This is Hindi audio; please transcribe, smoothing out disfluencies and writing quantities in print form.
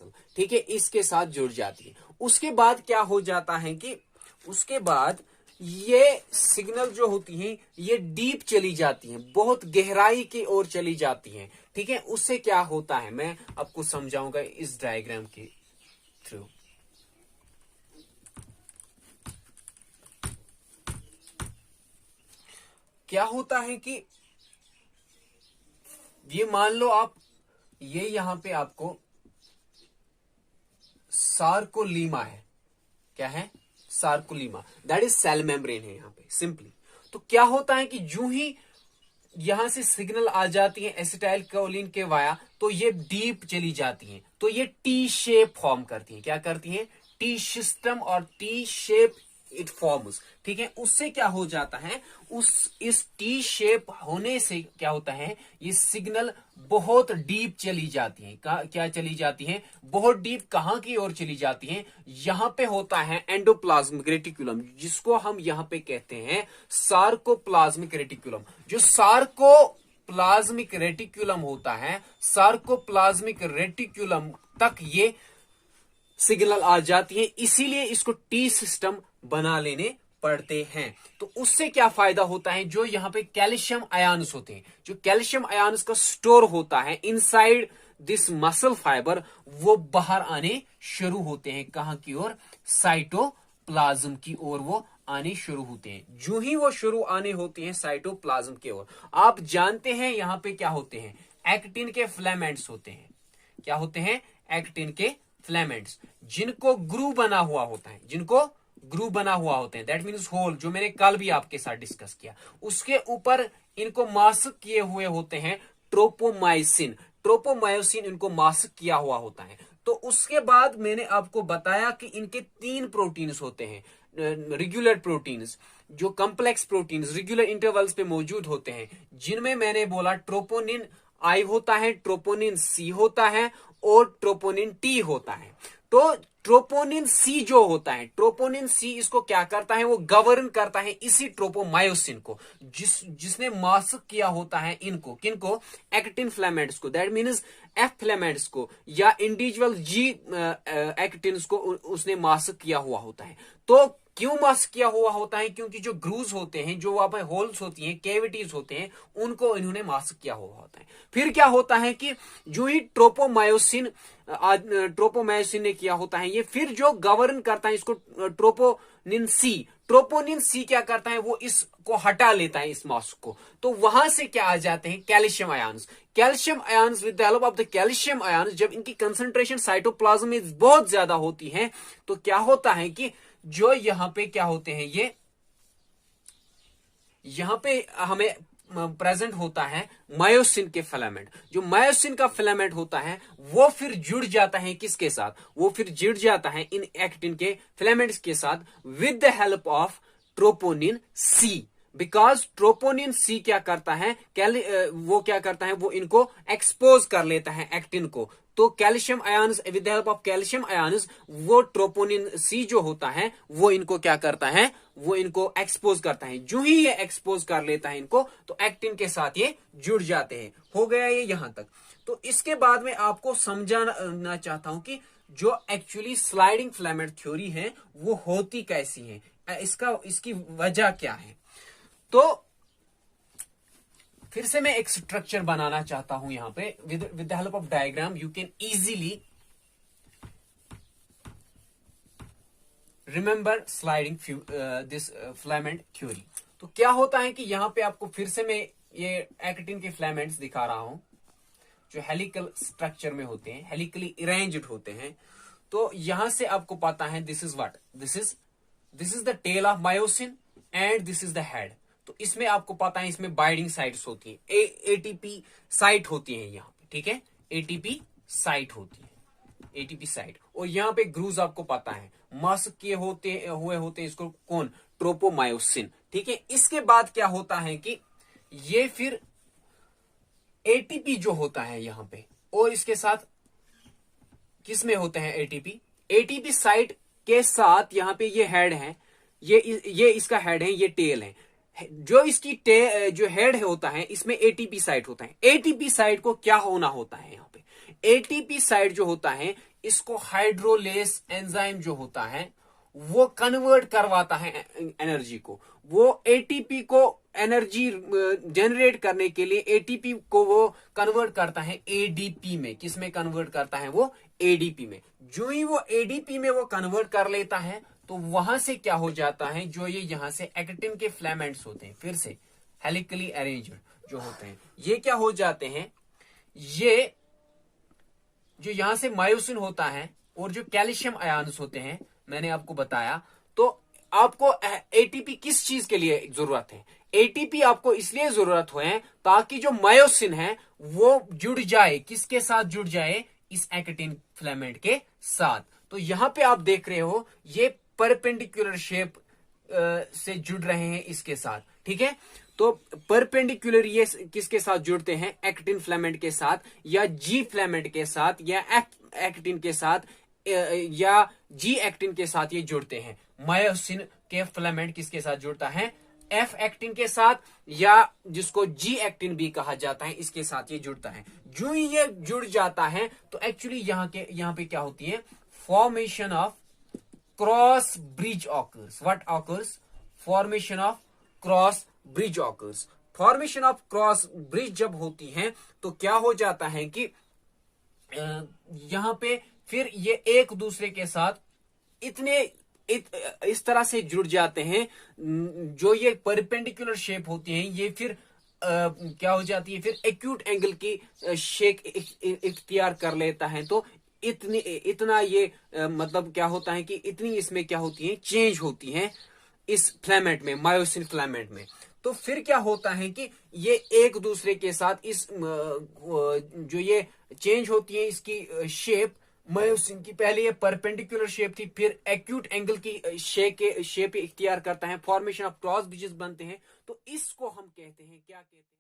मसल, ठीक है, इसके साथ जुड़ जाती है। उसके बाद क्या हो जाता है कि उसके बाद ये सिग्नल जो होती हैं ये डीप चली जाती हैं, बहुत गहराई की ओर चली जाती हैं, ठीक है। उससे क्या होता है मैं आपको समझाऊंगा इस डायग्राम के थ्रू। क्या होता है कि ये मान लो आप ये यहां पे आपको सार्कोलीमा है, क्या है, sarcolemma, that is cell membrane है यहां पे सिंपली। तो क्या होता है कि जो ही यहां से सिग्नल आ जाती है एसिटाइल कोलिन के वाया, तो ये डीप चली जाती हैं, तो ये टी शेप फॉर्म करती हैं। क्या करती हैं? टी सिस्टम और टी शेप इट फॉर्म्स, ठीक है। उससे क्या हो जाता है, इस टी शेप होने से क्या होता है, ये सिग्नल बहुत डीप चली जाती है। क्या चली जाती है? बहुत डीप। कहां की ओर चली जाती है? यहां पे होता है एंडोप्लाज्मिक रेटिकुलम, जिसको हम यहां पे कहते हैं सार्कोप्लाज्मिक रेटिकुलम। जो सार्कोप्लाज्मिक रेटिकुलम होता है, सार्कोप्लाज्मिक रेटिकुलम तक ये सिग्नल आ जाती है, इसीलिए इसको टी सिस्टम बना लेने पड़ते हैं। तो उससे क्या फायदा होता है, जो यहां पे कैल्शियम आयन्स होते हैं, जो कैल्शियम आयन्स का स्टोर होता है इनसाइड दिस मसल फाइबर, वो बाहर आने शुरू होते हैं। कहां की ओर? साइटोप्लाज्म की ओर वो आने शुरू होते हैं। जो ही वो शुरू आने होते हैं साइटोप्लाज्म की ओर, आप जानते हैं यहां पे क्या होते हैं, एक्टिन के फिलामेंट्स होते हैं। क्या होते हैं? एक्टिन के फिलामेंट्स, जिनको ग्रू बना हुआ होता है, जिनको ग्रू बना हुआ होते हैं, दैट मीन्स होल, जो मैंने कल भी आपके साथ डिस्कस किया। उसके ऊपर इनको मास्क किए हुए होते हैं ट्रोपोमाइसिन, ट्रोपोमायोसिन इनको मास्क किया हुआ होता है। तो उसके बाद मैंने आपको बताया कि इनके 3 प्रोटीन्स होते हैं, रेगुलर प्रोटीन्स, जो कॉम्प्लेक्स प्रोटीन्स रेगुलर इंटरवल्स पे मौजूद होते हैं, जिनमें मैंने बोला ट्रोपोनिन आई होता है, ट्रोपोनिन सी होता है और ट्रोपोनिन टी होता है। तो ट्रोपोनिन सी जो होता है, ट्रोपोनिन सी इसको क्या करता है, वो गवर्न करता है इसी ट्रोपोमायोसिन को, जिसने मास्क किया होता है इनको, किनको? एक्टिन फिलामेंट्स को, दैट मीन्स एफ फिलामेंट्स को, या इंडिविजुअल जी एक्टिन्स को उसने मास्क किया हुआ होता है। तो क्यों मास्क किया हुआ होता है? क्योंकि जो ग्रूव्स होते हैं, जो वहां पर होल्स होती हैं, कैविटीज होते हैं, उनको इन्होंने मास्क किया हुआ होता है। फिर क्या होता है कि जो ही ट्रोपोमायोसिन ने किया होता है ये, फिर जो गवर्न करता है इसको ट्रोपोनिन सी, ट्रोपोनिन सी क्या करता है, वो इसको हटा लेता है, इस मास्क को। तो वहां से क्या आ जाते हैं? Calcium ions. Calcium ions, with the help of the calcium ions, जब इनकी कंसंट्रेशन साइटोप्लाज्म में बहुत ज्यादा होती है, तो क्या होता है कि जो यहां पे क्या होते हैं, ये यहां पे हमें प्रेजेंट होता है मायोसिन के फिलामेंट। जो मायोसिन का फिलामेंट होता है वो फिर जुड़ जाता है किसके साथ? वो फिर जुड़ जाता है इन एक्टिन के फिलामेंट्स के साथ with the help of troponin C. Because troponin C क्या करता है, वो क्या करता है, वो इनको एक्सपोज कर लेता है एक्टिन को। तो calcium ions, with the help of calcium ions, वो ट्रोपोनिन सी जो होता है वो इनको क्या करता है, वो इनको एक्सपोज करता है। जो ही ये एक्सपोज कर लेता है इनको, तो एक्टिन के साथ ये जुड़ जाते हैं। हो गया ये यहां तक। तो इसके बाद में आपको समझाना चाहता हूं कि जो एक्चुअली स्लाइडिंग फिलामेंट थ्योरी है वो होती कैसी है, इसकी वजह क्या है। तो फिर से मैं एक स्ट्रक्चर बनाना चाहता हूं यहां पे, with the help of diagram you can easily remember sliding this filament theory. तो क्या होता है कि यहां पे आपको फिर से मैं ये एक्टिन के फिलामेंट्स दिखा रहा हूं, जो हेलिकल स्ट्रक्चर में होते हैं, हेलिकली अरेंज्ड होते हैं। तो यहां से आपको पता है this is what, this is the tail of myosin and this is the head. तो इसमें आपको पता है इसमें बाइंडिंग साइट्स होती हैं, एटीपी साइट होती है यहाँ पे, ठीक है, एटीपी साइट होती है, एटीपी साइट। और यहाँ पे ग्रूव्स आपको पता है मास्क किए हुए होते हैं इसको, कौन? ट्रोपोमायोसिन, ठीक है। इसके बाद क्या होता है कि ये फिर एटीपी जो होता है यहाँ पे, और इसके साथ किस में होते हैं एटीपी? एटीपी साइट के साथ यहाँ पे ये हेड है, ये इसका हेड है, ये टेल है। जो इसकी जो हेड होता है इसमें एटीपी साइट होता है। एटीपी साइट को क्या होना होता है यहाँ पे? एटीपी साइट जो होता है इसको हाइड्रोलेस एंजाइम जो होता है वो कन्वर्ट करवाता है एनर्जी को। वो एटीपी को एनर्जी जनरेट करने के लिए एटीपी को वो कन्वर्ट करता है एडीपी में। किस में कन्वर्ट करता है? वो एडीपी में। जो ही वो एडीपी में वो कन्वर्ट कर लेता है तो वहां से क्या हो जाता है, जो ये यहां से एक्टिन के फिलामेंट्स होते हैं, फिर से हेलिकली अरेंज्ड जो होते हैं, ये क्या हो जाते हैं, ये जो यहां से मायोसिन होता है और जो कैल्शियम आयन्स होते हैं, मैंने आपको बताया। तो आपको एटीपी किस चीज के लिए जरूरत है? एटीपी आपको इसलिए जरूरत है ताकि जो मायोसिन है वो जुड़ जाए, किसके साथ जुड़ जाए? इस एक्टिन फिलामेंट के साथ। तो यहां पे आप देख रहे हो ये परपेंडिकुलर शेप से जुड़ रहे हैं इसके साथ, ठीक है। तो परपेंडिकुलर ये किसके साथ जुड़ते हैं? एक्टिन फिलामेंट के साथ, या जी फिलामेंट के साथ, या एक्टिन के साथ, या जी एक्टिन के साथ ये जुड़ते हैं। मायोसिन के फिलामेंट किसके साथ जुड़ता है? एफ एक्टिन के साथ, या जिसको जी एक्टिन भी कहा जाता है, इसके साथ ये जुड़ता है। जो ही ये जुड़ जाता है तो एक्चुअली यहां पे क्या होती है? Formation of cross bridge occurs. What occurs? Formation of cross bridge occurs. Formation of cross bridge जब होती है तो क्या हो जाता है कि यहां पे फिर ये एक दूसरे के साथ इस तरह से जुड़ जाते हैं, जो ये परपेंडिकुलर शेप होती है, ये फिर क्या हो जाती है? फिर एक्यूट एंगल की शेप इख्तियार कर लेता है। तो इतना ये मतलब क्या होता है कि इतनी इसमें क्या होती है? चेंज होती है इस फिलामेंट में, मायोसिन फिलामेंट में। तो फिर क्या होता है कि ये एक दूसरे के साथ इस जो ये चेंज होती है इसकी शेप, मायोसिन की पहले ये परपेंडिकुलर शेप थी, फिर एक्यूट एंगल की शेप इख्तियार करता है, फॉर्मेशन ऑफ क्रॉस ब्रिजेस बनते हैं। तो इसको हम कहते हैं, क्या कहते हैं?